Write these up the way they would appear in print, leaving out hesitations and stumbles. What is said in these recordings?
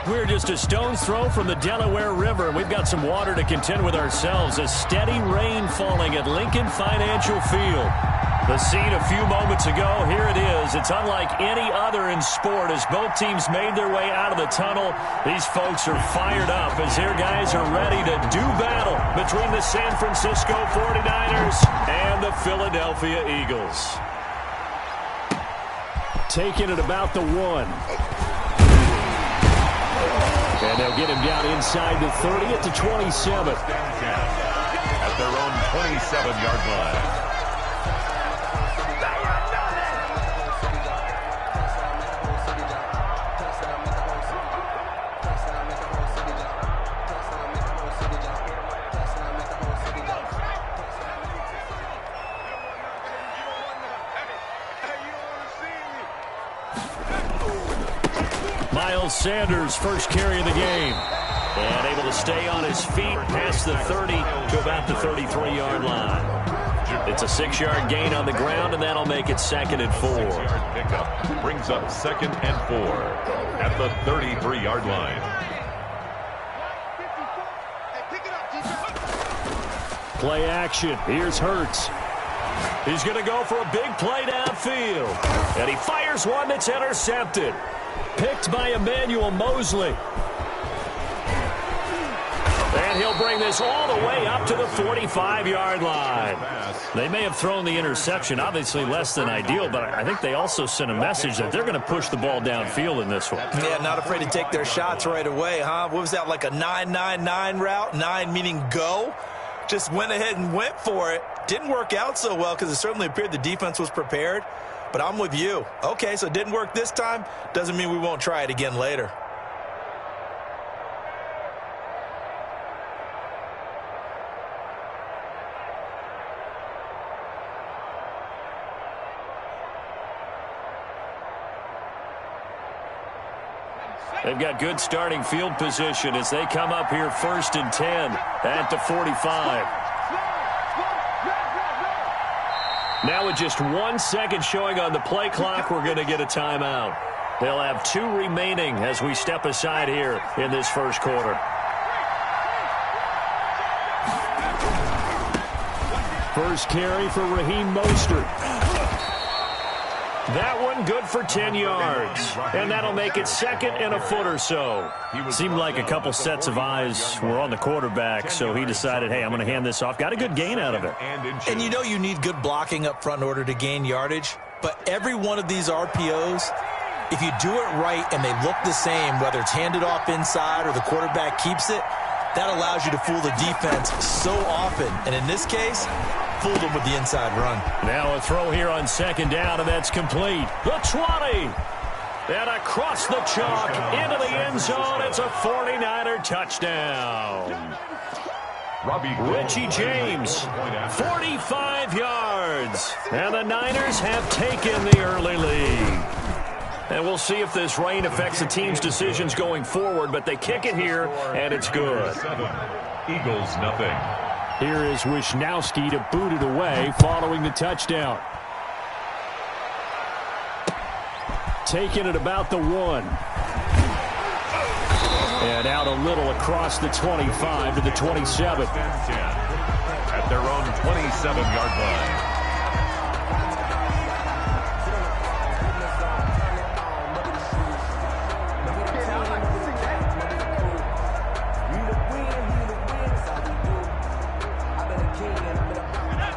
We're just a stone's throw from the Delaware River. We've got some water to contend with ourselves. A steady rain falling at Lincoln Financial Field. The scene a few moments ago, here it is. It's unlike any other in sport as both teams made their way out of the tunnel. These folks are fired up as their guys are ready to do battle between the San Francisco 49ers and the Philadelphia Eagles. Taking it about the 1. And they'll get him down inside the 30 at the 27. At their own 27-yard line. Miles Sanders, first carry of the game. And able to stay on his feet past the 30 to about the 33-yard line. It's a 6-yard gain on the ground, and that'll make it 2nd and 4. Pickup brings up 2nd and 4 at the 33-yard line. Play action. Here's Hurts. He's going to go for a big play downfield. And he fires one that's intercepted. Picked by Emmanuel Mosley. And he'll bring this all the way up to the 45-yard line. They may have thrown the interception, obviously less than ideal, but I think they also sent a message that they're going to push the ball downfield in this one. Yeah, not afraid to take their shots right away, huh? What was that, like a 9-9-9 route? 9 meaning go? Just went ahead and went for it. Didn't work out so well because it certainly appeared the defense was prepared. But I'm with you. Okay, so it didn't work this time. Doesn't mean we won't try it again later. They've got good starting field position as they come up here 1st and 10 at the 45. Now with just 1 second showing on the play clock, we're going to get a timeout. They'll have 2 remaining as we step aside here in this first quarter. First carry for Raheem Mostert. That one good for 10 yards. And that'll make it 2nd and a foot or so. Seemed like a couple sets of eyes were on the quarterback, so he decided, hey, I'm going to hand this off. Got a good gain out of it. And you know you need good blocking up front in order to gain yardage. But every one of these RPOs, if you do it right and they look the same, whether it's handed off inside or the quarterback keeps it, that allows you to fool the defense so often. And in this case, fooled them with the inside run. Now a throw here on 2nd down, and that's complete. The 20. And across the chalk into the end zone. It's a 49er touchdown. Richie James, 45 yards. And the Niners have taken the early lead. And we'll see if this rain affects the team's decisions going forward, but they kick it here, and it's good. Eagles, nothing. Here is Wisnowski to boot it away following the touchdown. Taking it about the 1. And out a little across the 25 to the 27. At their own 27-yard line.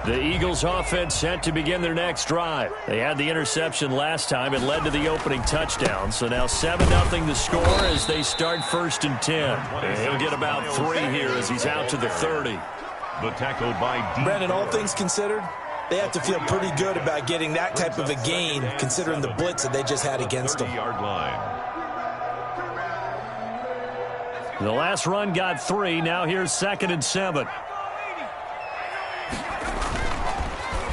The Eagles offense set to begin their next drive. They had the interception last time. It led to the opening touchdown. So now 7-0 the score as they start 1st and 10. And he'll get about 3 here as he's out to the 30. The tackle by Brandon, all things considered, they have to feel pretty good about getting that type of a gain considering the blitz that they just had against them. The last run got 3. Now here's 2nd and 7.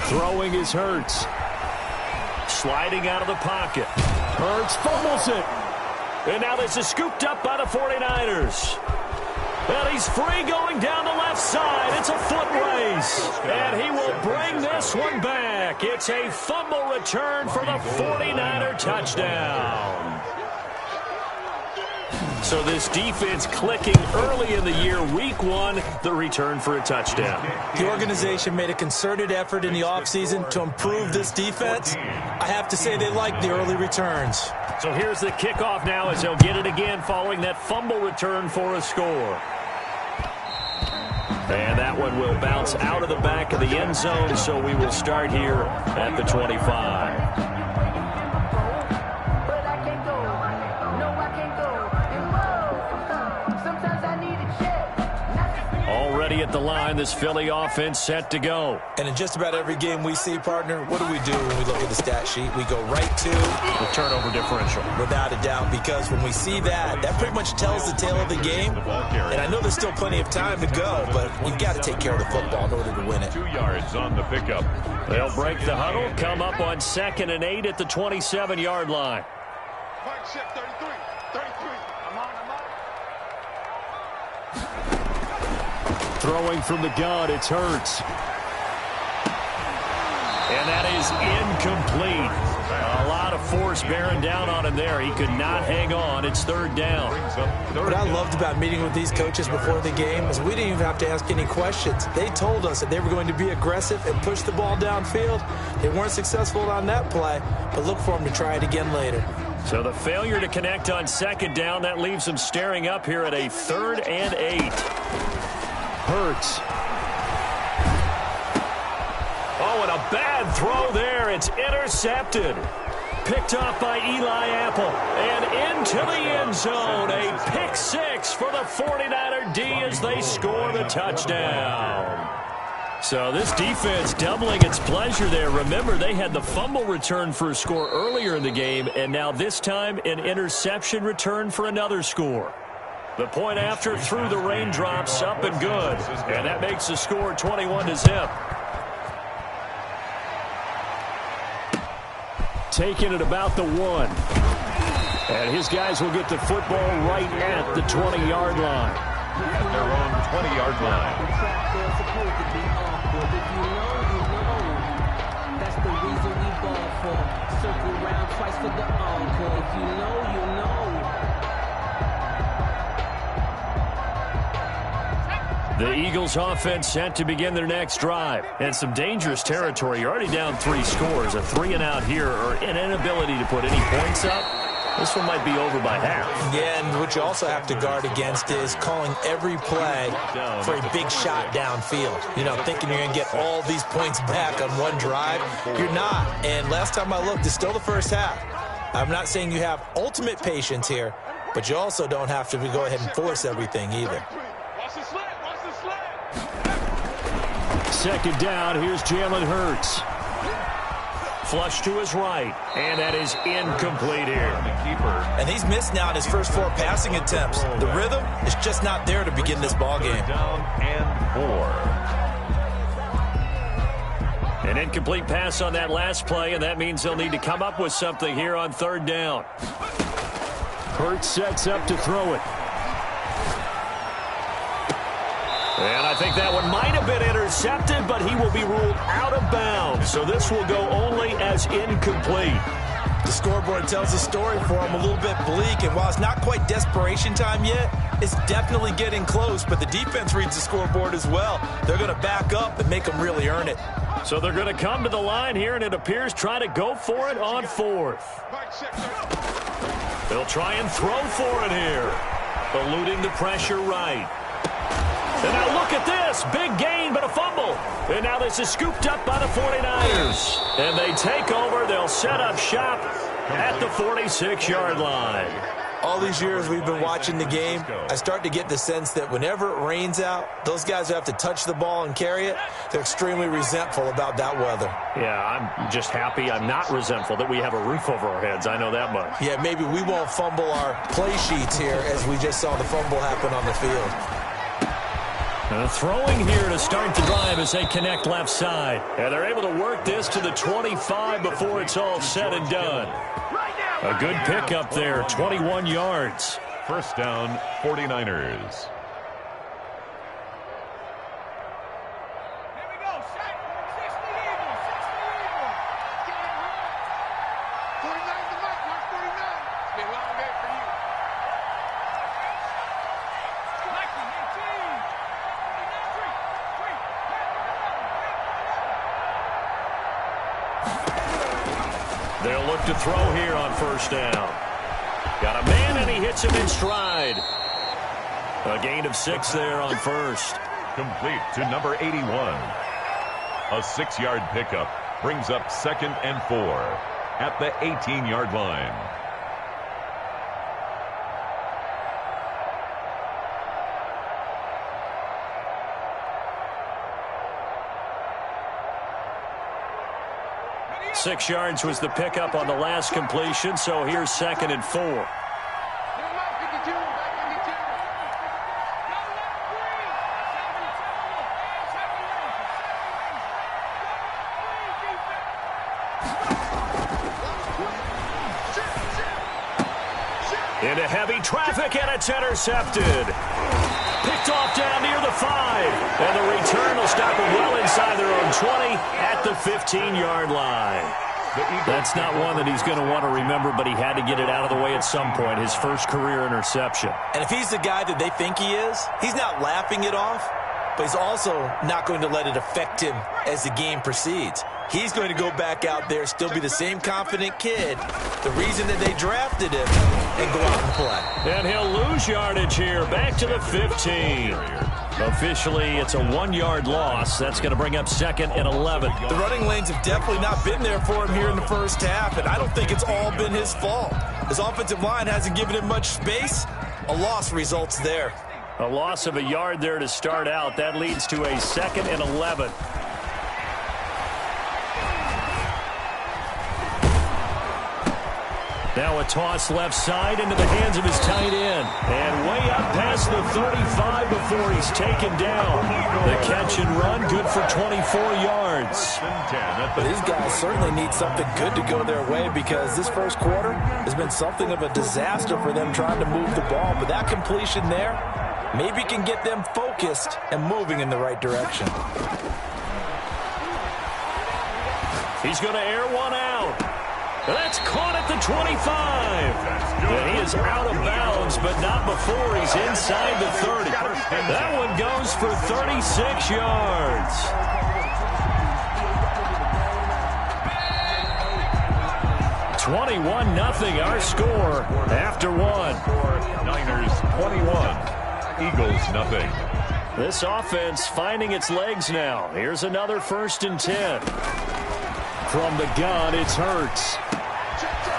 Throwing is Hurts. Sliding out of the pocket. Hurts fumbles it. And now this is scooped up by the 49ers. And he's free going down the left side. It's a foot race. And he will bring this one back. It's a fumble return for the 49er touchdown. So this defense clicking early in the year, week one, the return for a touchdown. The organization made a concerted effort in the offseason to improve this defense. I have to say they like the early returns. So here's the kickoff now as they'll get it again following that fumble return for a score. And that one will bounce out of the back of the end zone, so we will start here at the 25. Already at the line, this Philly offense set to go. And in just about every game we see, partner, what do we do when we look at the stat sheet? We go right to the turnover differential. Without a doubt, because when we see that, that pretty much tells the tale of the game. And I know there's still plenty of time to go, but you've got to take care of the football in order to win it. 2 yards on the pickup. They'll break the huddle, come up on 2nd and 8 at the 27-yard line. Mike Shep, 33. I'm on. Throwing from the gun, it's Hurts. And that is incomplete. A lot of force bearing down on him there. He could not hang on. It's 3rd down. What I loved about meeting with these coaches before the game is we didn't even have to ask any questions. They told us that they were going to be aggressive and push the ball downfield. They weren't successful on that play, but look for them to try it again later. So the failure to connect on 2nd down, that leaves them staring up here at a 3rd and 8. Hurts. Oh, and a bad throw there. It's intercepted. Picked off by Eli Apple. And into the end zone. A pick 6 for the 49er D as they score the touchdown. So this defense doubling its pleasure there. Remember, they had the fumble return for a score earlier in the game, and now this time an interception return for another score. The point after through the raindrops, up and good. And that makes the score 21-0. Taking it about the 1. And his guys will get the football right at the 20-yard line. At their own 20-yard line. That's the reason we ball for. Circle round twice for the encore. If you know, you know. The Eagles offense set to begin their next drive. And some dangerous territory. You're already down 3 scores. A 3-and-out here or an inability to put any points up. This one might be over by half. Yeah, and what you also have to guard against is calling every play for a big shot downfield. You know, thinking you're going to get all these points back on one drive. You're not. And last time I looked, it's still the first half. I'm not saying you have ultimate patience here, but you also don't have to go ahead and force everything either. Second down, here's Jalen Hurts. Flush to his right, and that is incomplete here. And he's missed now in his first 4 passing attempts. The rhythm is just not there to begin this ball game. Down and 4. An incomplete pass on that last play, and that means they'll need to come up with something here on 3rd down. Hurts sets up to throw it. And I think that one might have been intercepted, but he will be ruled out of bounds. So this will go only as incomplete. The scoreboard tells a story for him, a little bit bleak, and while it's not quite desperation time yet, it's definitely getting close, but the defense reads the scoreboard as well. They're going to back up and make them really earn it. So they're going to come to the line here, and it appears try to go for it on 4th. They'll try and throw for it here. Eluding the pressure right. And now look at this. Big gain, but a fumble. And now this is scooped up by the 49ers. And they take over. They'll set up shop at the 46-yard line. All these years we've been watching the game, I start to get the sense that whenever it rains out, those guys who have to touch the ball and carry it, they're extremely resentful about that weather. Yeah, I'm just happy I'm not resentful that we have a roof over our heads. I know that much. Yeah, maybe we won't fumble our play sheets here as we just saw the fumble happen on the field. Throwing here to start the drive as they connect left side. And they're able to work this to the 25 before it's all said and done. A good pickup there, 21 yards. First down, 49ers. They'll look to throw here on first down. Got a man, and he hits him in stride. A gain of 6 there on first. Complete to number 81. A 6-yard pickup brings up 2nd and 4 at the 18-yard line. Six yards was the pickup on the last completion, so here's 2nd and 4. Into heavy traffic, and it's intercepted. Picked off down near the 5. And the return will stop them well inside their own 20 at the 15-yard line. That's not one that he's going to want to remember, but he had to get it out of the way at some point, his first career interception. And if he's the guy that they think he is, he's not laughing it off, but he's also not going to let it affect him as the game proceeds. He's going to go back out there, still be the same confident kid, the reason that they drafted him, and go out and play. And he'll lose yardage here, back to the 15. Officially, it's a 1-yard loss. That's going to bring up 2nd and 11. The running lanes have definitely not been there for him here in the first half, and I don't think it's all been his fault. His offensive line hasn't given him much space. A loss results there. A loss of a yard there to start out. That leads to a 2nd and 11. Now a toss left side into the hands of his tight end. And way up past the 35 before he's taken down. The catch and run, good for 24 yards. But these guys certainly need something good to go their way, because this first quarter has been something of a disaster for them trying to move the ball. But that completion there maybe can get them focused and moving in the right direction. He's going to air one out. That's caught at the 25. And he is out of bounds, but not before he's inside the 30. That one goes for 36 yards. (21-0) our score after one. Niners 21, Eagles nothing. This offense finding its legs now. Here's another 1st and 10. From the gun, it's Hurts.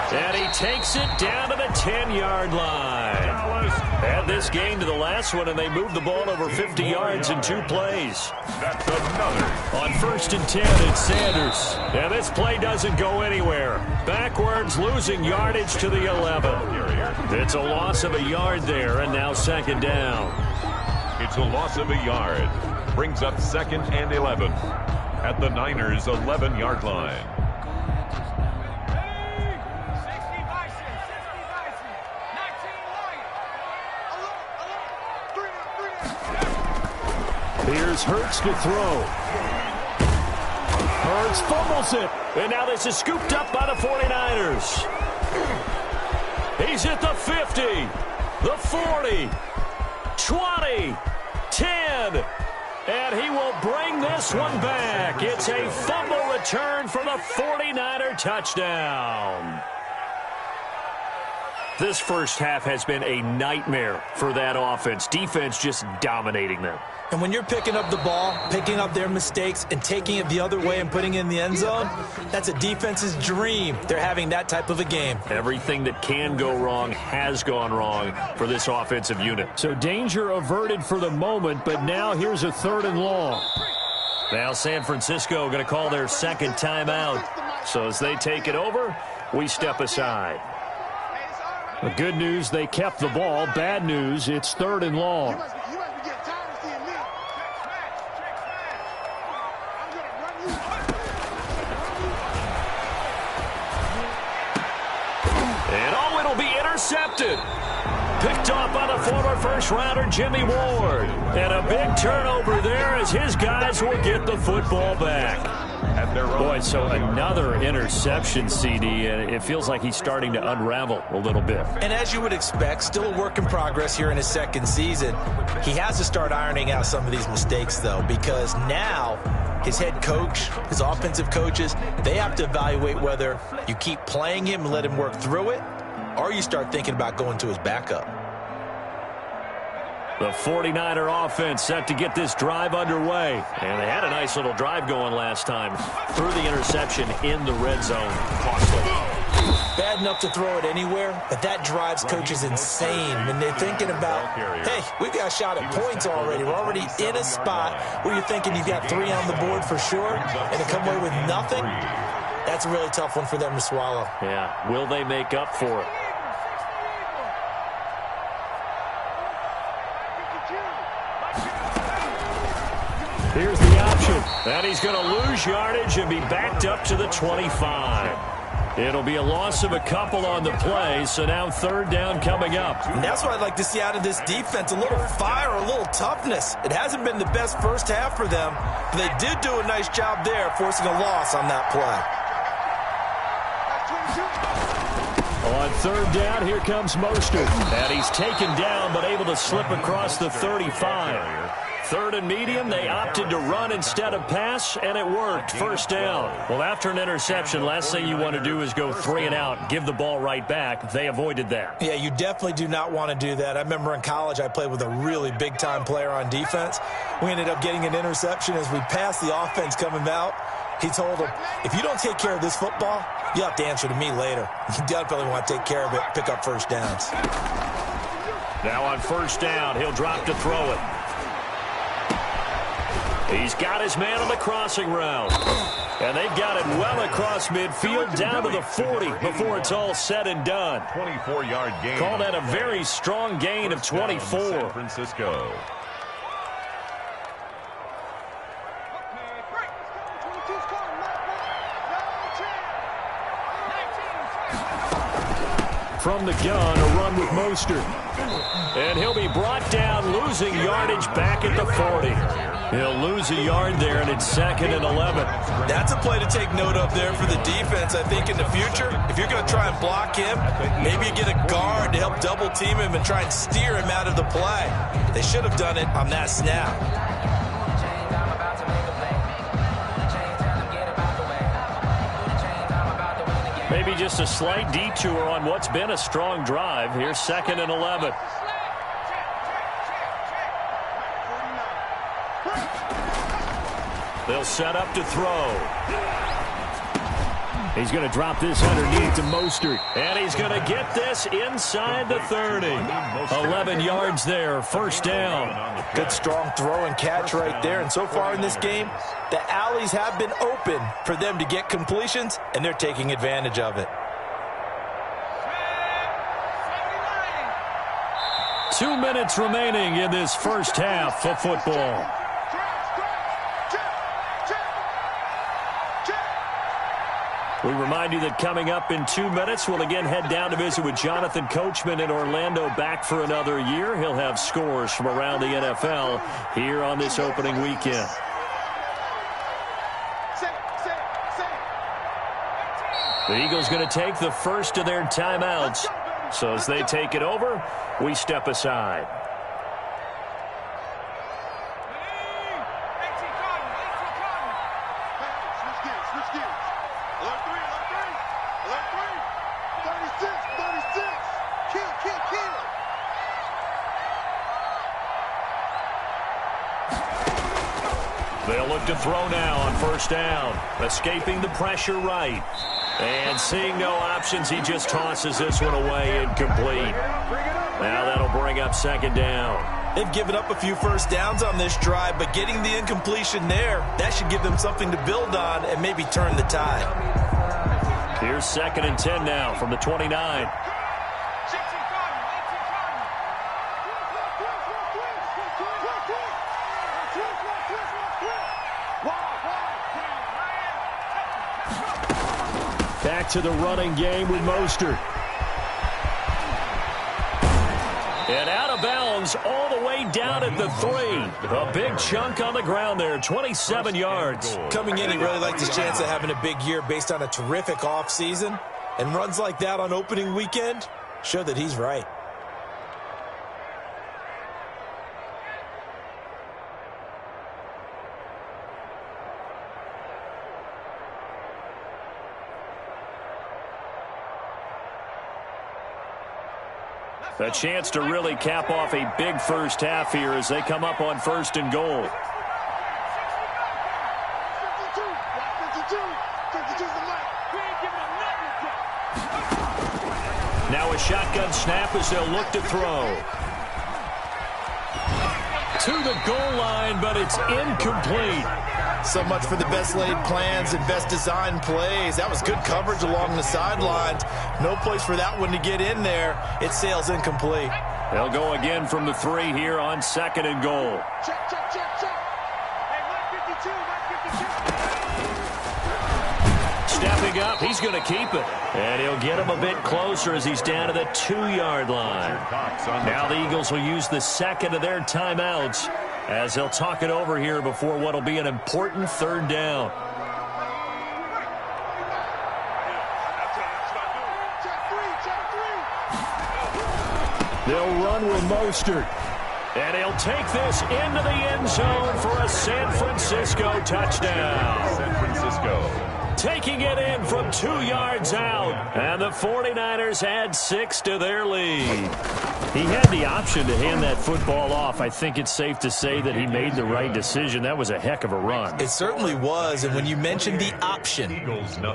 And he takes it down to the 10-yard line. Add this game to the last one, and they moved the ball over 50 yards in 2 plays. That's another. On 1st and 10, it's Sanders. And this play doesn't go anywhere. Backwards, losing yardage to the 11. It's a loss of a yard there, and now 2nd down. It's a loss of a yard. Brings up 2nd and 11 at the Niners' 11-yard line. Here's Hurts to throw. Hurts fumbles it. And now this is scooped up by the 49ers. He's at the 50, the 40, 20, 10. And he will bring this one back. It's a fumble return for the 49er touchdown. This first half has been a nightmare for that offense. Defense just dominating them. And when you're picking up the ball, picking up their mistakes, and taking it the other way and putting it in the end zone, that's a defense's dream. They're having that type of a game. Everything that can go wrong has gone wrong for this offensive unit. So danger averted for the moment, but now here's a 3rd and long. Now San Francisco going to call their 2nd timeout. So as they take it over, we step aside. The good news, they kept the ball. Bad news, it's 3rd and long. And oh, it'll be intercepted. Picked off by the former first-rounder Jimmy Ward. And a big turnover there as his guys will get the football back. Boy, so another interception, CD, and it feels like he's starting to unravel a little bit. And as you would expect, still a work in progress here in his 2nd season. He has to start ironing out some of these mistakes, though, because now his head coach, his offensive coaches, they have to evaluate whether you keep playing him and let him work through it, or you start thinking about going to his backup. The 49er offense set to get this drive underway. And they had a nice little drive going last time. Threw the interception in the red zone. Costly. Bad enough to throw it anywhere, but that drives coaches insane when they're thinking about, hey, we've got a shot at points already. We're already in a spot where you're thinking you've got 3 on the board for sure, and to come away with nothing, that's a really tough one for them to swallow. Yeah, will they make up for it? Here's the option. And he's going to lose yardage and be backed up to the 25. It'll be a loss of a couple on the play, so now 3rd down coming up. And that's what I'd like to see out of this defense, a little fire, a little toughness. It hasn't been the best first half for them, but they did do a nice job there, forcing a loss on that play. On 3rd down, here comes Mostert. And he's taken down, but able to slip across the 35. 3rd and medium, they opted to run instead of pass, and it worked. 1st down. Well, after an interception, last thing you want to do is go 3 and out, give the ball right back. They avoided that. Yeah, you definitely do not want to do that. I remember in college I played with a really big-time player on defense. We ended up getting an interception as we passed the offense coming out. He told him, if you don't take care of this football, you have to answer to me later. You definitely want to take care of it, pick up 1st downs. Now on 1st down, he'll drop to throw it. He's got his man on the crossing route. And they've got it well across midfield down to the 40 before it's all said and done. 24-yard gain. Call that a very strong gain of 24. San Francisco. From the gun, a run with Mostert. And he'll be brought down, losing yardage back at the 40. He'll lose a yard there, and it's 2nd and 11. That's a play to take note of there for the defense. I think in the future, if you're going to try and block him, maybe you get a guard to help double team him and try and steer him out of the play. They should have done it on that snap. Maybe just a slight detour on what's been a strong drive. Here's 2nd and 11. They'll set up to throw. He's going to drop this underneath to Mostert. And he's going to get this inside the 30. 11 yards there, 1st down. Good strong throw and catch right there. And so far in this game, the alleys have been open for them to get completions, and they're taking advantage of it. 2 minutes remaining in this first half of football. We remind you that coming up in 2 minutes, we'll again head down to visit with Jonathan Coachman in Orlando, back for another year. He'll have scores from around the NFL here on this opening weekend. The Eagles going to take the first of their timeouts. So as they take it over, we step aside. They'll look to throw now on 1st down. Escaping the pressure right. And seeing no options, he just tosses this one away incomplete. Now that'll bring up 2nd down. They've given up a few 1st downs on this drive, but getting the incompletion there, that should give them something to build on and maybe turn the tide. Here's 2nd and 10 now from the 29. Back to the running game with Mostert. And out of bounds all the way down at the 3. A big chunk on the ground there, 27 yards. Coming in, he really liked his chance of having a big year based on a terrific offseason. And runs like that on opening weekend show that he's right. A chance to really cap off a big first half here as they come up on 1st and goal. 52. Now a shotgun snap as they'll look to throw. To the goal line, but it's incomplete. So much for the best laid plans and best designed plays. That was good coverage along the sidelines. No place for that one to get in there. It sails incomplete. They'll go again from the 3 here on 2nd and goal. Check. Hey, Mike 52. Stepping up, he's going to keep it. And he'll get him a bit closer as he's down to the 2-yard line. Now the Eagles will use the 2nd of their timeouts as they'll talk it over here before what will be an important 3rd down. They'll run with Mostert. And he'll take this into the end zone for a San Francisco touchdown. San Francisco taking it in from 2 yards out. And the 49ers add 6 to their lead. He had the option to hand that football off. I think it's safe to say that he made the right decision. That was a heck of a run. It certainly was. And when you mentioned the option,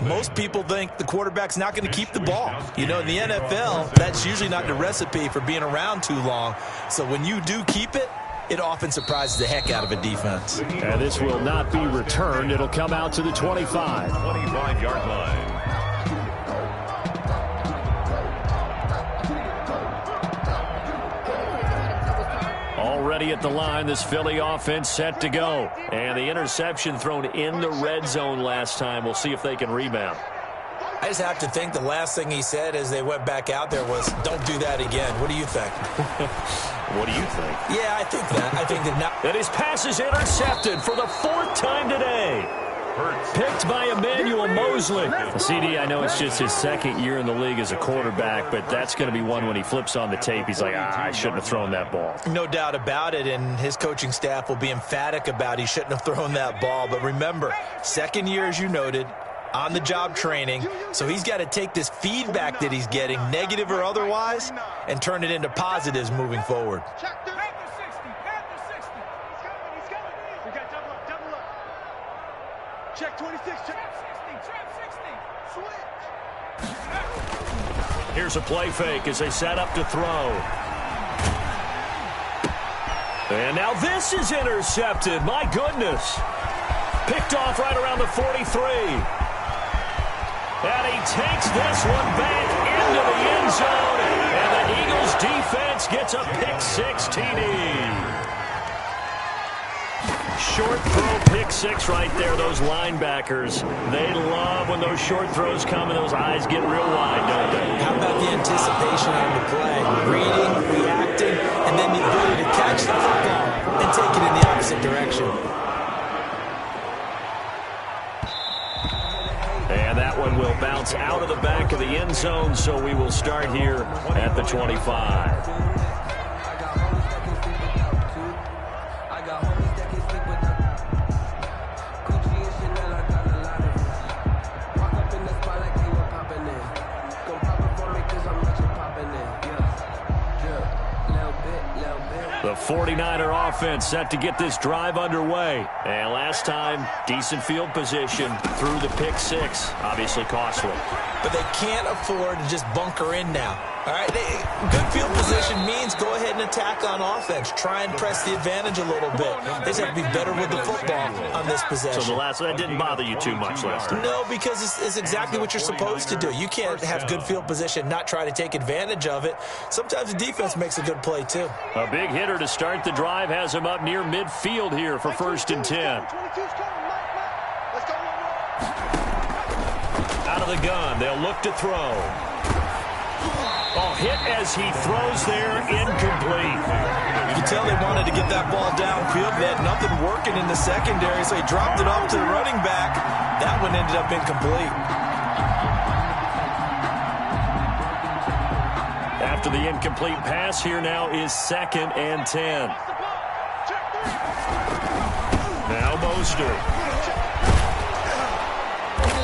most people think the quarterback's not going to keep the ball. You know, in the NFL, that's usually not the recipe for being around too long. So when you do keep it, it often surprises the heck out of a defense. And this will not be returned. It'll come out to the 25. 25-yard line. Already at the line, this Philly offense set to go. And the interception thrown in the red zone last time. We'll see if they can rebound. I just have to think the last thing he said as they went back out there was, don't do that again. What do you think? What do you think? Yeah, I think that. I think that now. And his pass is intercepted for the 4th time today. Picked by Emmanuel Mosley. CD, I know it's just his 2nd year in the league as a quarterback, but that's going to be one when he flips on the tape. He's like, I shouldn't have thrown that ball. No doubt about it, and his coaching staff will be emphatic about he shouldn't have thrown that ball. But remember, 2nd year, as you noted, on-the-job training, so he's got to take this feedback that he's getting, negative or otherwise, and turn it into positives moving forward. Check 60. He's coming. We got double up. Check 26. Trap 60. Switch. Here's a play fake as they set up to throw. And now this is intercepted. My goodness. Picked off right around the 43. And he takes this one back into the end zone. And the Eagles defense gets a pick-6 TD. Short throw, pick-6 right there. Those linebackers, they love when those short throws come and those eyes get real wide, don't they? How about the anticipation on the play? Reading, reacting, and then the ability to catch the football and take it in the opposite direction. And that one will bounce out of the back of the end zone, so we will start here at the 25. The 49er offense set to get this drive underway. And last time, decent field position through the pick-6. Obviously costly. But they can't afford to just bunker in now. All right, good field position means go ahead and attack on offense. Try and press the advantage a little bit. They just have to be better with the football on this possession. So that didn't bother you too much last time? No, because it's exactly what you're supposed to do. You can't have good field position, not try to take advantage of it. Sometimes the defense makes a good play, too. A big hitter to start the drive has him up near midfield here for 1st and 10. Out of the gun, they'll look to throw. Oh, hit as he throws there, incomplete. You can tell they wanted to get that ball downfield. They had nothing working in the secondary, so he dropped it off to the running back. That one ended up incomplete. After the incomplete pass, here now is 2nd and 10. Now Mostert.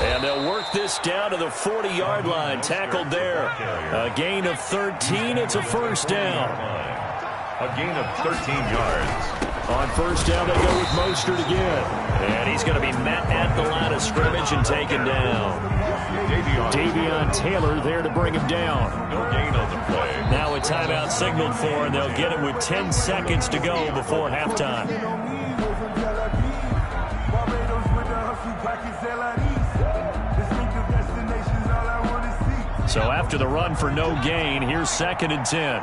And And they'll work this down to the 40-yard line. Tackled there. A gain of 13. It's a first down. A gain of 13 yards. On first down, they go with Mostert again. And he's going to be met at the line of scrimmage and taken down. Davion Taylor there to bring him down. No gain on the play. Now a timeout signaled for, and they'll get him with 10 seconds to go before halftime. So after the run for no gain, here's 2nd and 10.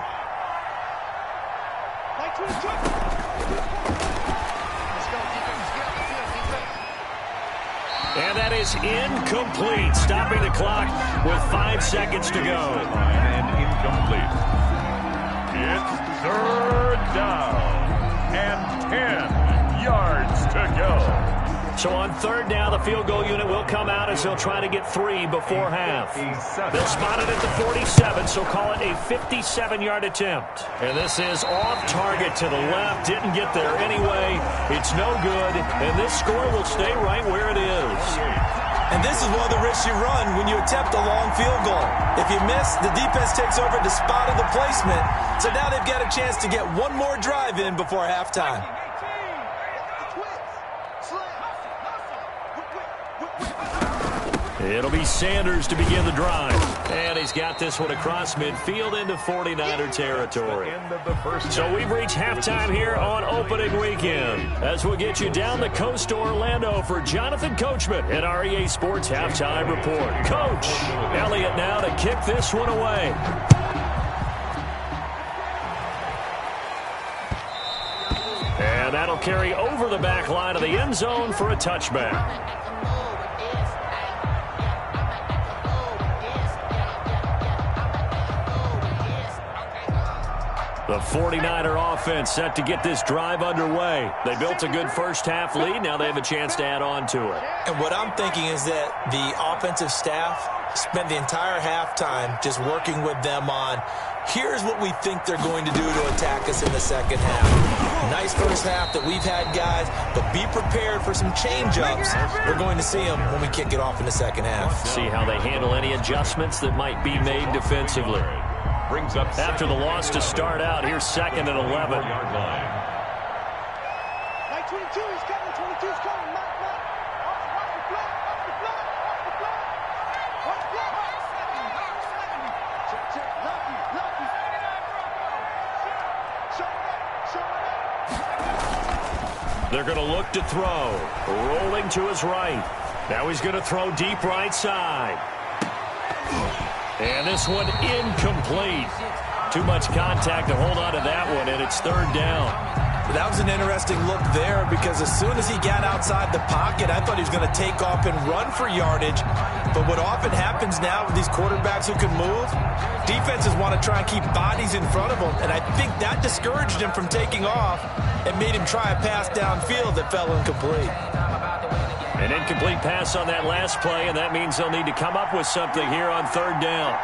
And that is incomplete, stopping the clock with 5 seconds to go. And incomplete. It's 3rd down and 10 yards to go. So on 3rd down, the field goal unit will come out as they'll try to get 3 before half. They'll spot it at the 47, so call it a 57-yard attempt. And this is off target to the left. Didn't get there anyway. It's no good, and this score will stay right where it is. And this is one of the risks you run when you attempt a long field goal. If you miss, the defense takes over the spot of the placement. So now they've got a chance to get one more drive in before halftime. It'll be Sanders to begin the drive. And he's got this one across midfield into 49er territory. So we've reached halftime here on opening weekend, as we'll get you down the coast to Orlando for Jonathan Coachman at our EA Sports Halftime Report. Coach Elliott now to kick this one away. And that'll carry over the back line of the end zone for a touchback. The 49er offense set to get this drive underway. They built a good first-half lead. Now they have a chance to add on to it. And what I'm thinking is that the offensive staff spent the entire halftime just working with them on, here's what we think they're going to do to attack us in the second half. Nice first half that we've had, guys, but be prepared for some change-ups. We're going to see them when we kick it off in the second half. See how they handle any adjustments that might be made defensively. Brings up after the loss to start out. Here's 2nd and 11. Yard line. 22, he's coming. 22's coming. Watch the block. Watch the block. Check. Lucky. They're going to look to throw. Rolling to his right. Now he's going to throw deep right side. And this one incomplete. Too much contact to hold on to that one, and it's 3rd down. That was an interesting look there, because as soon as he got outside the pocket, I thought he was going to take off and run for yardage. But what often happens now with these quarterbacks who can move, defenses want to try and keep bodies in front of them, and I think that discouraged him from taking off and made him try a pass downfield that fell incomplete. An incomplete pass on that last play, and that means they'll need to come up with something here on 3rd down.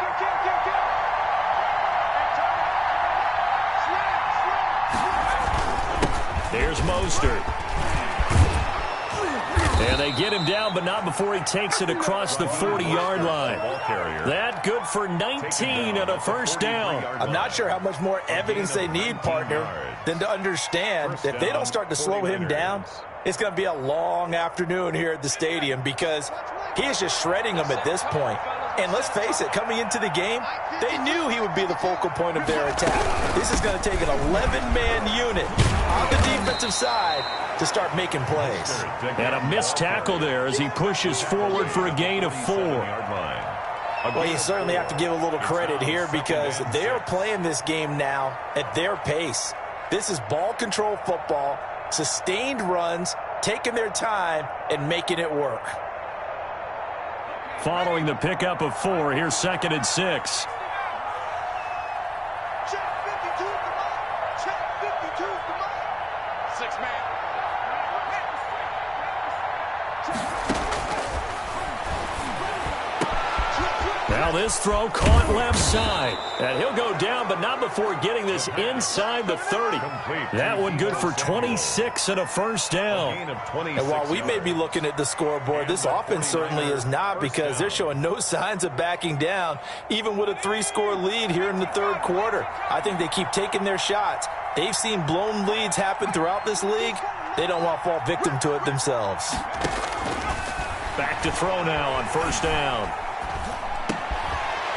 There's Mostert. And they get him down, but not before he takes it across the 40-yard line. That good for 19 and a first down. I'm not sure how much more evidence they need, partner, than to understand that if they don't start to slow him down, it's going to be a long afternoon here at the stadium, because he is just shredding them at this point. And let's face it, coming into the game, they knew he would be the focal point of their attack. This is going to take an 11-man unit on the defensive side to start making plays. And a missed tackle there as he pushes forward for a gain of 4. Well, you certainly have to give a little credit here, because they are playing this game now at their pace. This is ball control football, sustained runs, taking their time, and making it work. Following the pickup of 4, here's 2nd and 6. Check 52's the mark. Check 52's the mark. 6-man. Now this throw caught left side. And he'll go down, but not before getting this inside the 30. That one good for 26 and a first down. And while we may be looking at the scoreboard, this offense certainly is not, because they're showing no signs of backing down, even with a 3-score lead here in the third quarter. I think they keep taking their shots. They've seen blown leads happen throughout this league. They don't want to fall victim to it themselves. Back to throw now on first down.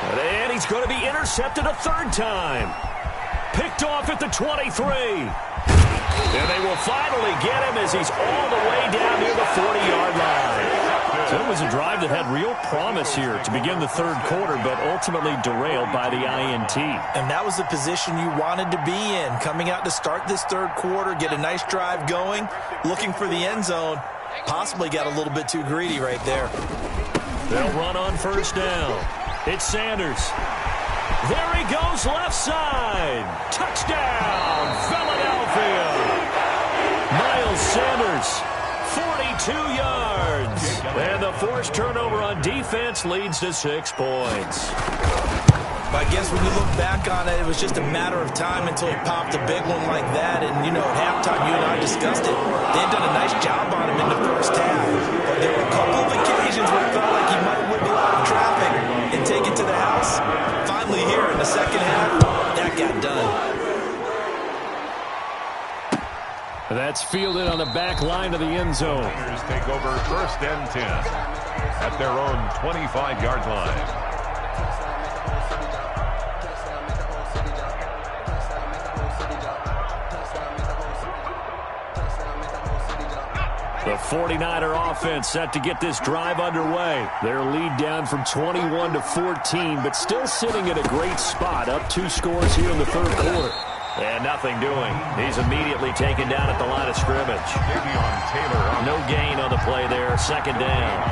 And he's going to be intercepted a third time. Picked off at the 23. And they will finally get him as he's all the way down near the 40-yard line. So it was a drive that had real promise here to begin the third quarter, but ultimately derailed by the INT. And that was the position you wanted to be in, coming out to start this third quarter, get a nice drive going, looking for the end zone. Possibly got a little bit too greedy right there. They'll run on first down. It's Sanders. There he goes, left side. Touchdown, Philadelphia. Miles Sanders, 42 yards. And the forced turnover on defense leads to 6 points. I guess when you look back on it, it was just a matter of time until he popped a big one like that. And, you know, at halftime, you and I discussed it. They had done a nice job on him in the first half. But there were a couple of occasions where it felt like he might wiggle out of traffic and take it to the house. Finally here in the second half, that got done. That's fielded on the back line of the end zone. Raiders take over first and 10 at their own 25-yard line. The 49er offense set to get this drive underway. Their lead down from 21 to 14, but still sitting at a great spot, up 2 scores here in the third quarter. And nothing doing. He's immediately taken down at the line of scrimmage. No gain on the play there. Second down.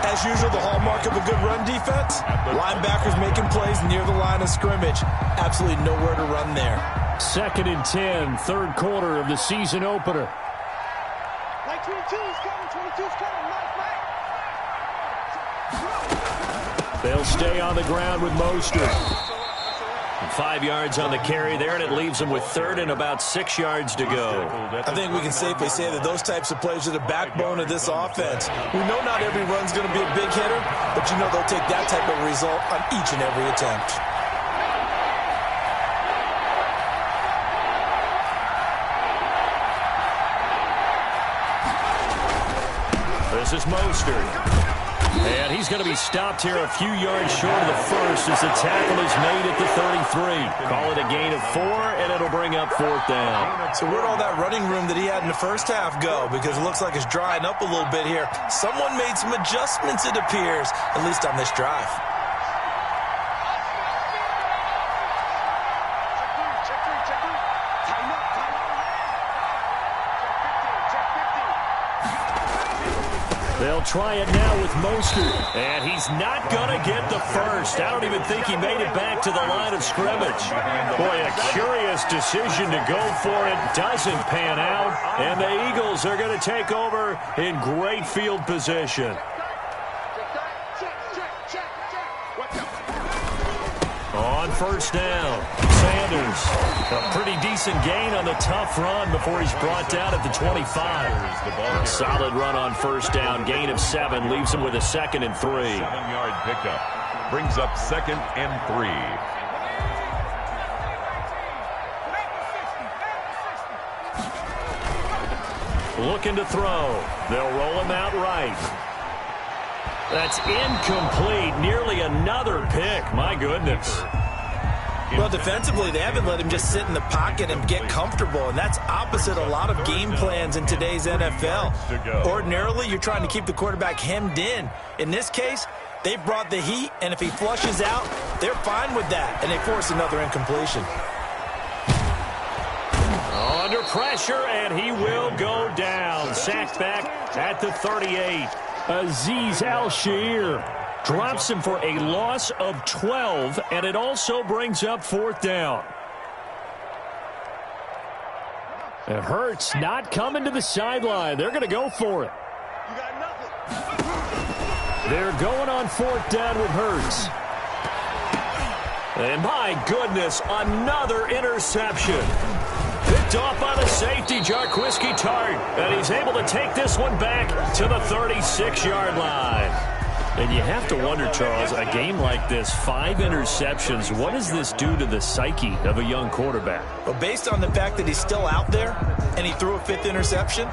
As usual, the hallmark of a good run defense, linebackers making plays near the line of scrimmage. Absolutely nowhere to run there. Second and 10, third quarter of the season opener. 22 is coming, 22 is coming, Mike. They'll stay on the ground with Mostert. 5 yards on the carry there, and it leaves them with third and about 6 yards to go. I think we can safely say that those types of plays are the backbone of this offense. We know not every run's going to be a big hitter, but you know they'll take that type of result on each and every attempt. This is Mostert. And he's going to be stopped here a few yards short of the first as the tackle is made at the 33. Call it a gain of 4, and it'll bring up fourth down. So where'd all that running room that he had in the first half go? Because it looks like it's drying up a little bit here. Someone made some adjustments, it appears, at least on this drive. They'll try it now with Mostert. And he's not going to get the first. I don't even think he made it back to the line of scrimmage. Boy, a curious decision to go for it. Doesn't pan out. And the Eagles are going to take over in great field position. On first down, Sanders. A pretty decent gain on the tough run before he's brought down at the 25. A solid run on first down. Gain of 7 leaves him with a second and 3. 7-yard pickup brings up second and 3. Looking to throw. They'll roll him out right. That's incomplete. Nearly another pick. My goodness. Well, defensively, they haven't let him just sit in the pocket and get comfortable, and that's opposite a lot of game plans in today's NFL. Ordinarily, you're trying to keep the quarterback hemmed in. In this case, they brought the heat, and if he flushes out, they're fine with that, and they force another incompletion. Under pressure, and he will go down. Sacked back at the 38. Azeez Al-Shaair drops him for a loss of 12, and it also brings up fourth down. And Hurts not coming to the sideline. They're going to go for it. You got nothing. They're going on fourth down with Hurts. And my goodness, another interception. Picked off by the safety, Jarquiski Tart. And he's able to take this one back to the 36-yard line. And you have to wonder, Charles, a game like this, 5 interceptions, what does this do to the psyche of a young quarterback? Well, based on the fact that he's still out there and he threw a 5th interception,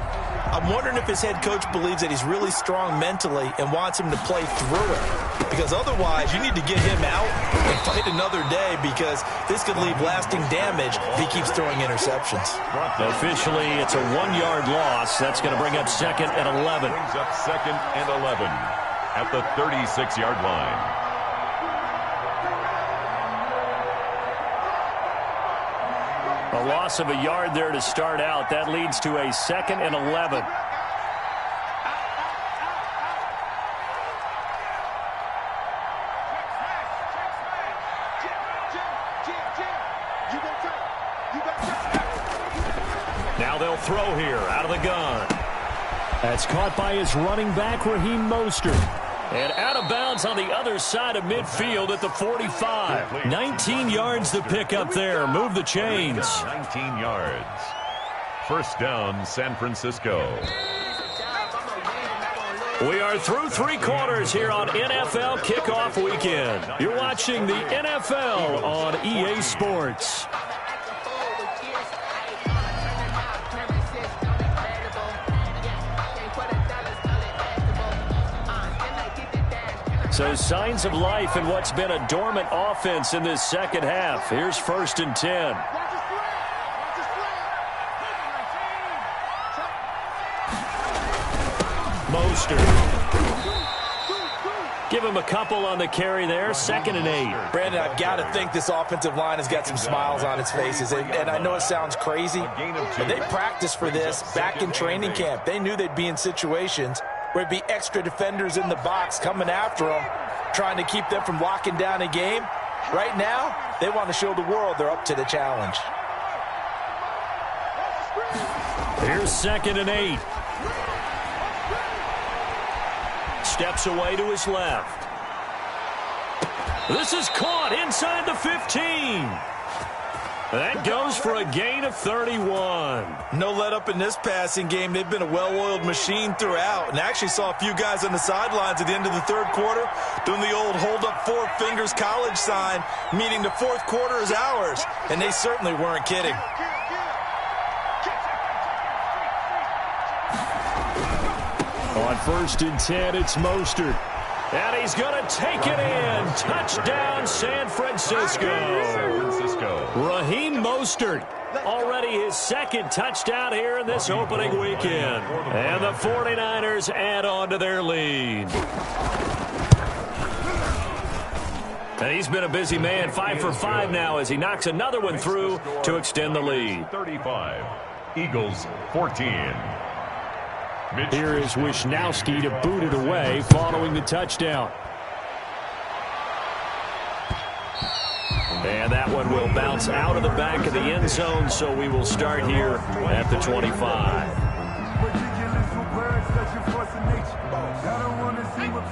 I'm wondering if his head coach believes that he's really strong mentally and wants him to play through it. Because otherwise, you need to get him out and fight another day, because this could leave lasting damage if he keeps throwing interceptions. Officially, it's a 1-yard loss. That's going to bring up 2nd and 11. Brings up 2nd and 11 at the 36-yard line. A loss of a yard there to start out. That leads to a 2nd and 11. Now they'll throw here out of the gun. That's caught by his running back, Raheem Mostert. And out of bounds on the other side of midfield at the 45. 19 yards to pick up there. Move the chains. 19 yards. First down, San Francisco. We are through 3 quarters here on NFL Kickoff Weekend. You're watching the NFL on EA Sports. So signs of life in what's been a dormant offense in this second half. Here's 1st and 10. Mostert. Give him a couple on the carry there. 2nd and 8. Brandon, I've got to think this offensive line has got some smiles on its faces. And I know it sounds crazy, but they practiced for this back in training camp. They knew they'd be in situations where there'd be extra defenders in the box coming after them, trying to keep them from locking down a game. Right now, they want to show the world they're up to the challenge. Here's 2nd and 8. Steps away to his left. This is caught inside the 15. That goes for a gain of 31. No let up in this passing game. They've been a well-oiled machine throughout. And I actually saw a few guys on the sidelines at the end of the 3rd quarter doing the old hold up 4 fingers college sign, meaning the 4th quarter is ours. And they certainly weren't kidding. On 1st and 10, it's Mostert. And he's going to take it in. Touchdown, San Francisco. Raheem Mostert, already his 2nd touchdown here in this opening weekend. And the 49ers add on to their lead. And he's been a busy man, 5 for 5 now as he knocks another one through to extend the lead. 35, Eagles 14. Here is Wisnowski to boot it away following the touchdown. And that one will bounce out of the back of the end zone, so we will start here at the 25.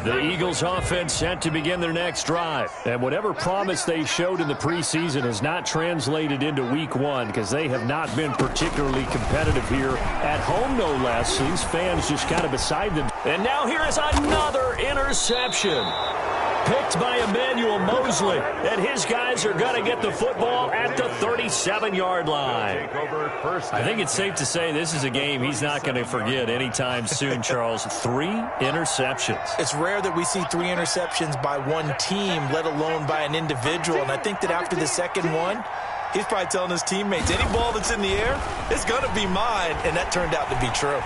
The Eagles offense set to begin their next drive. And whatever promise they showed in the preseason has not translated into week 1 because they have not been particularly competitive here at home, no less. These fans just kind of beside them. And now here is another interception. Picked by Emmanuel Mosley. And his guys are going to get the football at the 37-yard line. I think it's safe to say this is a game he's not going to forget anytime soon, Charles. 3 interceptions. It's rare that we see 3 interceptions by one team, let alone by an individual. And I think that after the 2nd one, he's probably telling his teammates, any ball that's in the air, it's going to be mine. And that turned out to be true.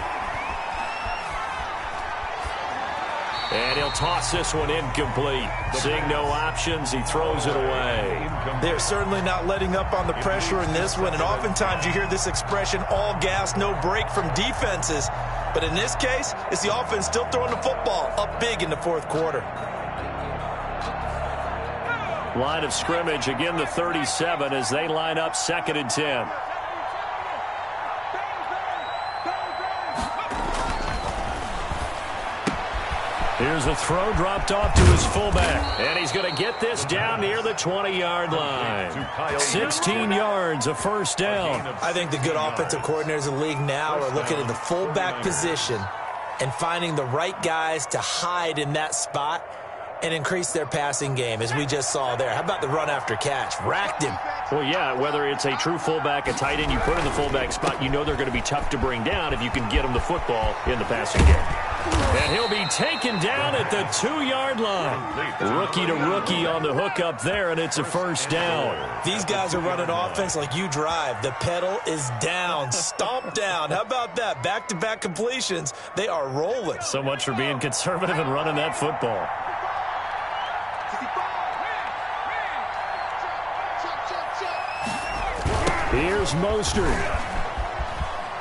And he'll toss this one incomplete. Seeing no options, he throws it away. They're certainly not letting up on the pressure in this one. And oftentimes you hear this expression, all gas, no break from defenses. But in this case, it's the offense still throwing the football up big in the 4th quarter. Line of scrimmage, again the 37 as they line up 2nd and 10. Here's a throw dropped off to his fullback. And he's going to get this down near the 20-yard line. 16 yards, a first down. I think the good offensive coordinators in the league now are looking at the fullback position and finding the right guys to hide in that spot and increase their passing game, as we just saw there. How about the run after catch? Racked him. Well, yeah, whether it's a true fullback, a tight end you put in the fullback spot, you know they're going to be tough to bring down if you can get them the football in the passing game. And he'll be taken down at the 2-yard line. Rookie to rookie on the hook up there, and it's a first down. These guys are running offense like you drive. The pedal is down, stomp down. How about that? Back-to-back completions. They are rolling. So much for being conservative and running that football. Here's Mostert.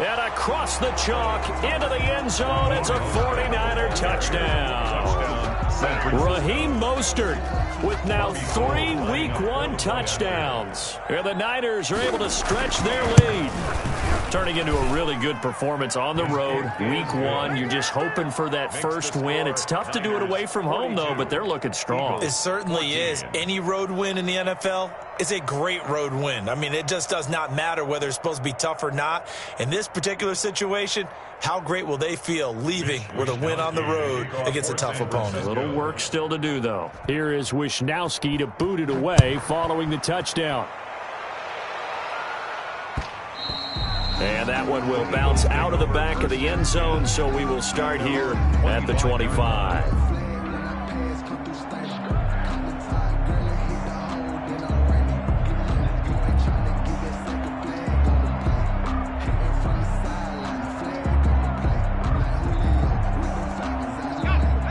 And across the chalk into the end zone. It's a 49er touchdown. Raheem Mostert with now 3 Week 1 touchdowns. And the Niners are able to stretch their lead. Turning into a really good performance on the road. Week 1, you're just hoping for that first win. It's tough to do it away from home, though, but they're looking strong. It certainly is. Any road win in the NFL is a great road win. I mean, it just does not matter whether it's supposed to be tough or not. In this particular situation, how great will they feel leaving with a win on the road against a tough opponent? A little work still to do, though. Here is Wisnowski to boot it away following the touchdown. And that one will bounce out of the back of the end zone, so we will start here at the 25.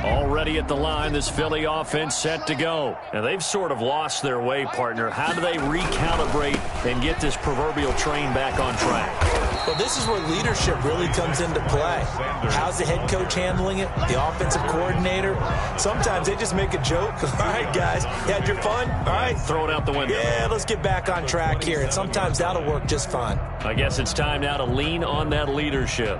Already at the line, this Philly offense set to go. And they've sort of lost their way, partner. How do they recalibrate and get this proverbial train back on track? Well, this is where leadership really comes into play. How's the head coach handling it? The offensive coordinator? Sometimes they just make a joke. All right, guys, you had your fun? All right. Throw it out the window. Yeah, let's get back on track here. And sometimes that'll work just fine. I guess it's time now to lean on that leadership.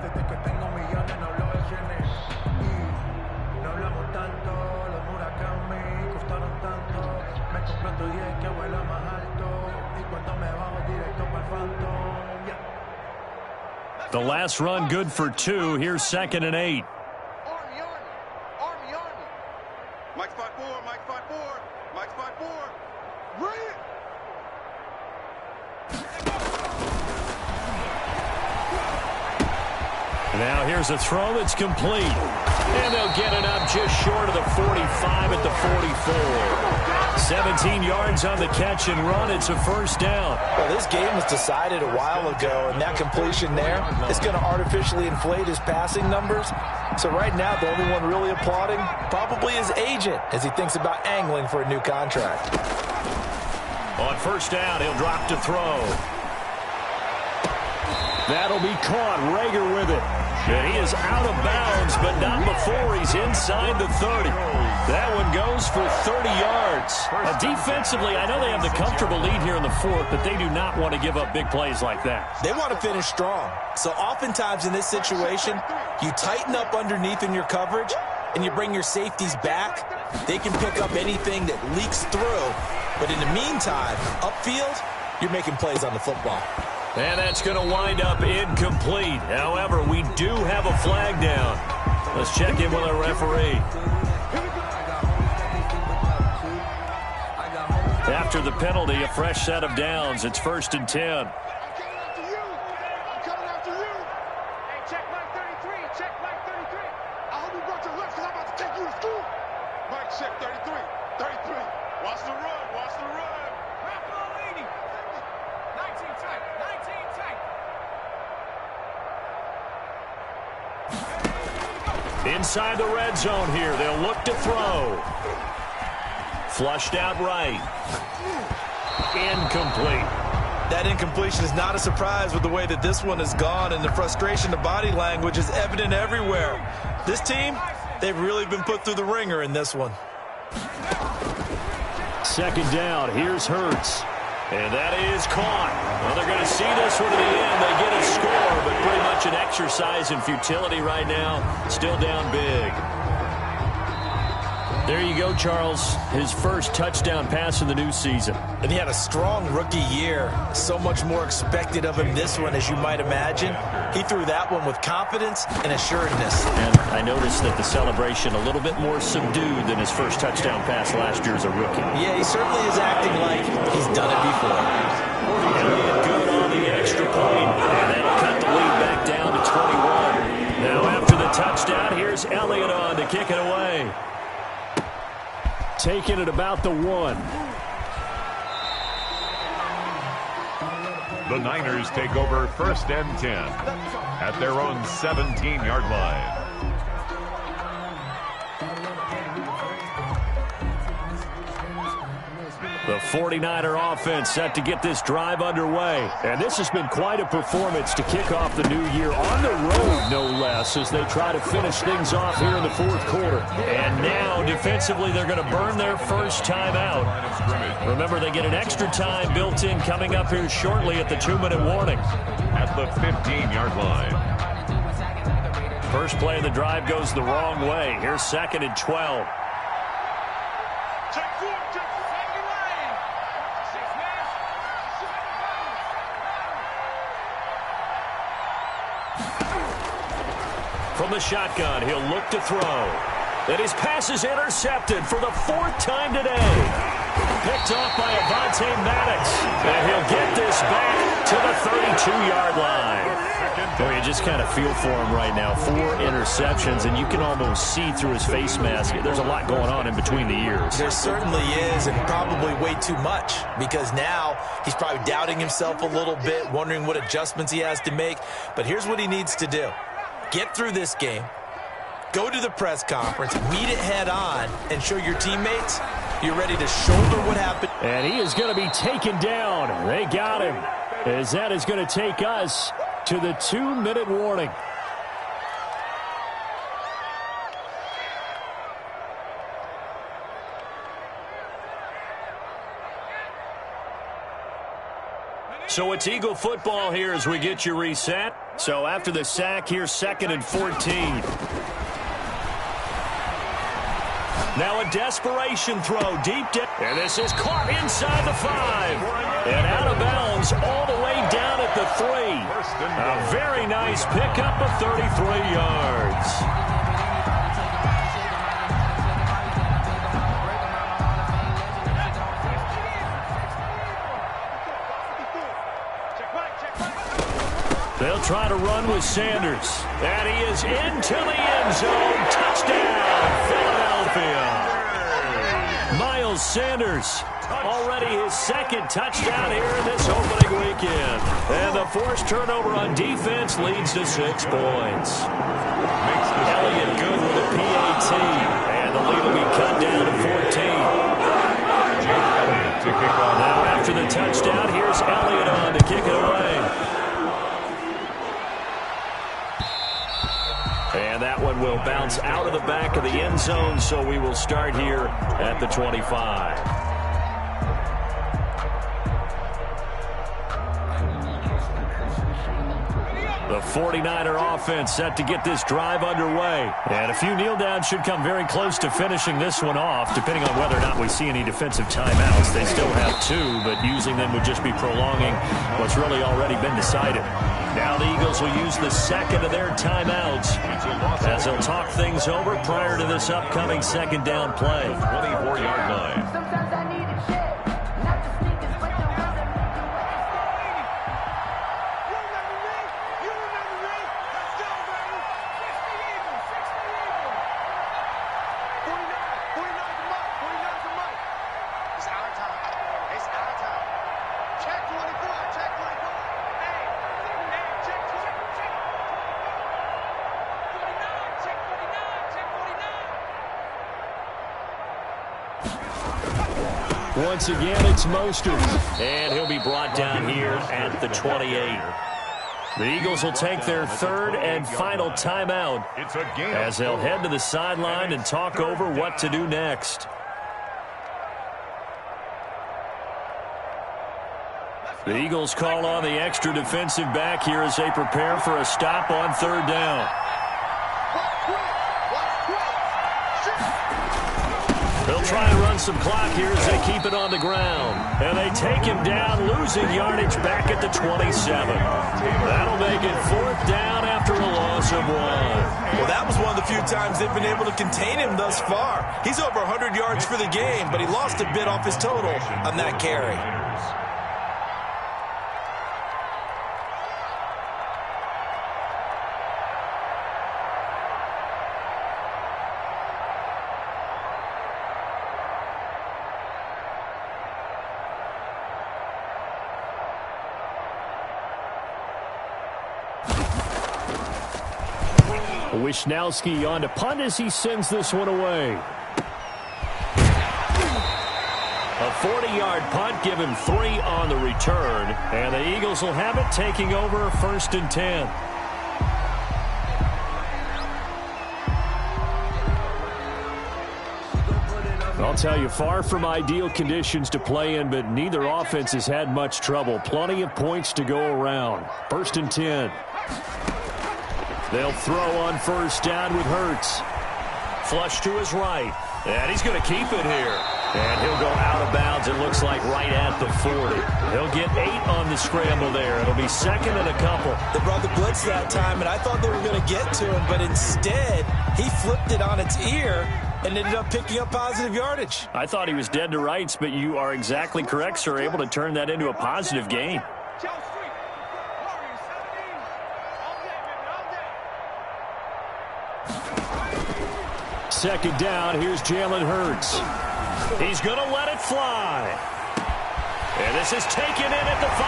The last run good for 2. Here's 2nd and 8. Army. Mike 5-4, Mike 5-4, Mike 5-4. Bring it. Now here's a throw that's complete. And they'll get it up just short of the 45 at the 44. 17 yards on the catch and run. It's a first down. Well, this game was decided a while ago, and that completion there is going to artificially inflate his passing numbers. So right now, the only one really applauding probably his agent as he thinks about angling for a new contract. On first down, he'll drop to throw. That'll be caught. Rager with it. And he is out of bounds, but not before he's inside the 30. That one goes for 30 yards. Defensively, I know they have the comfortable lead here in the 4th, but they do not want to give up big plays like that. They want to finish strong. So oftentimes in this situation, you tighten up underneath in your coverage, and you bring your safeties back. They can pick up anything that leaks through. But in the meantime, upfield, you're making plays on the football. And that's going to wind up incomplete. However, we do have a flag down. Let's check in with our referee. After the penalty, a fresh set of downs. It's 1st and 10. Inside the red zone here. They'll look to throw. Flushed out right. Incomplete. That incompletion is not a surprise with the way that this one has gone, and the frustration, the body language is evident everywhere. This team, they've really been put through the ringer in this one. 2nd down. Here's Hurts. And that is caught. Well, they're going to see this one to the end. They get a score, but pretty much an exercise in futility right now. Still down big. There you go, Charles. His first touchdown pass of the new season. And he had a strong rookie year. So much more expected of him this one, as you might imagine. He threw that one with confidence and assuredness. And I noticed that the celebration a little bit more subdued than his first touchdown pass last year as a rookie. Yeah, he certainly is acting like he's done it before. Elliott good on the extra point. And that'll cut the lead back down to 21. Now after the touchdown, here's Elliott on to kick it away. Taking it about the 1. The Niners take over 1st and 10 at their own 17-yard line. The 49er offense set to get this drive underway. And this has been quite a performance to kick off the new year on the road, no less, as they try to finish things off here in the 4th quarter. And now, defensively, they're going to burn their first time out. Remember, they get an extra time built in coming up here shortly at the 2-minute warning. At the 15-yard line. First play of the drive goes the wrong way. Here's 2nd and 12. From the shotgun, he'll look to throw. And his pass is intercepted for the 4th time today. Picked off by Avonte Maddox. And he'll get this back to the 32-yard line. Boy, you just kind of feel for him right now. 4 interceptions, and you can almost see through his face mask. There's a lot going on in between the ears. There certainly is, and probably way too much, because now he's probably doubting himself a little bit, wondering what adjustments he has to make. But here's what he needs to do. Get through this game, go to the press conference, meet it head on, and show your teammates you're ready to shoulder what happened. And he is going to be taken down. They got him, as that is going to take us to the 2-minute warning. So it's Eagle football here as we get you reset. So after the sack, here's 2nd and 14. Now a desperation throw deep down. And this is caught inside the 5. And out of bounds all the way down at the 3. A very nice pickup of 33 yards. They'll try to run with Sanders. And he is into the end zone. Touchdown, Philadelphia. Miles Sanders, already his 2nd touchdown here in this opening weekend. And the forced turnover on defense leads to 6 points. Elliott good with a PAT. And the lead will be cut down to 14. Now after the touchdown, here's Elliott on to kick it away. And that one will bounce out of the back of the end zone, so we will start here at the 25. The 49er offense set to get this drive underway. And a few kneel downs should come very close to finishing this one off, depending on whether or not we see any defensive timeouts. They still have 2, but using them would just be prolonging what's really already been decided. Now the Eagles will use the 2nd of their timeouts as they'll talk things over prior to this upcoming 2nd down play. 24-yard line. Once again, it's Mostert. And he'll be brought down here at the 28. The Eagles will take their 3rd and final timeout as they'll head to the sideline and talk over what to do next. The Eagles call on the extra defensive back here as they prepare for a stop on 3rd down. They'll try and run some clock here as they keep it on the ground. And they take him down, losing yardage back at the 27. That'll make it 4th down after a loss of 1. Well, that was one of the few times they've been able to contain him thus far. He's over 100 yards for the game, but he lost a bit off his total on that carry. Wishnowski on to punt as he sends this one away. A 40-yard punt, give him 3 on the return. And the Eagles will have it, taking over 1st and 10. I'll tell you, far from ideal conditions to play in, but neither offense has had much trouble. Plenty of points to go around. 1st and 10. They'll throw on 1st down with Hurts. Flush to his right. And he's going to keep it here. And he'll go out of bounds, it looks like, right at the 40. He'll get 8 on the scramble there. It'll be 2nd and a couple. They brought the blitz that time, and I thought they were going to get to him, but instead, he flipped it on its ear and ended up picking up positive yardage. I thought he was dead to rights, but you are exactly correct, sir. Able to turn that into a positive gain. 2nd down, here's Jalen Hurts. He's going to let it fly. And this is taken in at the 5.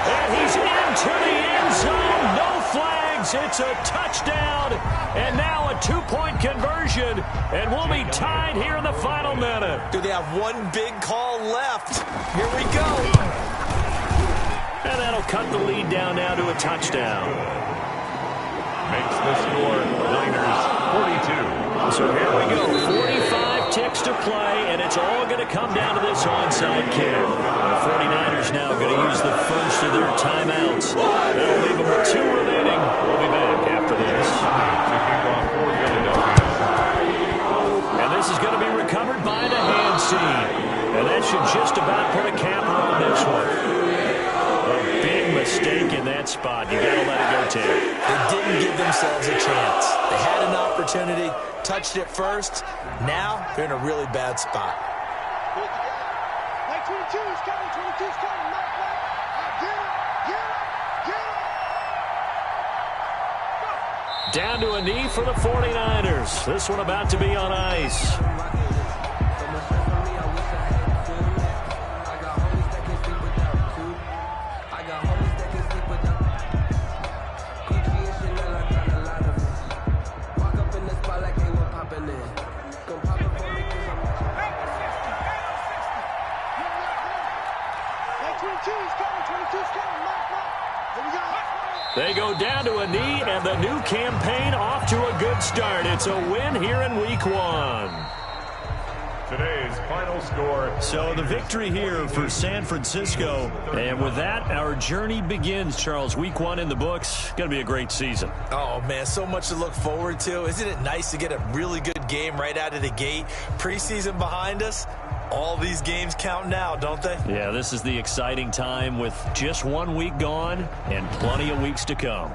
And he's into the end zone. No flags. It's a touchdown. And now a 2-point conversion. And we'll be tied here in the final minute. Do they have one big call left? Here we go. And that'll cut the lead down now to a touchdown. Makes the score Niners 42. So here we go, 45 ticks to play, and it's all going to come down to this onside kick. The 49ers now going to use the first of their timeouts. That'll leave them with 2 remaining. We'll be back after this. And this is going to be recovered by the hands team. And that should just about put a capper on this one. A big mistake in that spot. You got to let it go, Tim. They didn't give themselves a chance. They had an opportunity, touched it first. Now they're in a really bad spot. Like 22 is coming, 22 is coming. Down to a knee for the 49ers. This one about to be on ice. They go down to a knee, and the new campaign off to a good start. It's a win here in Week 1. Today's final score. So the victory here for San Francisco. And with that, our journey begins, Charles. Week 1 in the books. Going to be a great season. Oh, man, so much to look forward to. Isn't it nice to get a really good game right out of the gate? Preseason behind us. All these games count now, don't they? Yeah, this is the exciting time with just 1 week gone and plenty of weeks to come.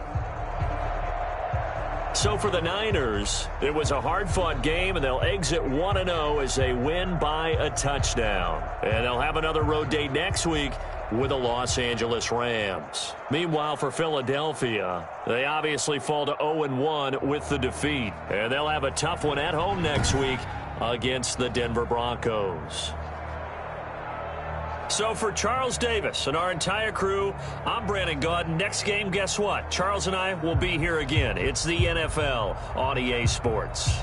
So for the Niners, it was a hard-fought game, and they'll exit 1-0 as they win by a touchdown. And they'll have another road date next week with the Los Angeles Rams. Meanwhile, for Philadelphia, they obviously fall to 0-1 with the defeat. And they'll have a tough one at home next week against the Denver Broncos. So for Charles Davis and our entire crew, I'm Brandon Gaudin. Next game, guess what? Charles and I will be here again. It's the NFL on EA Sports.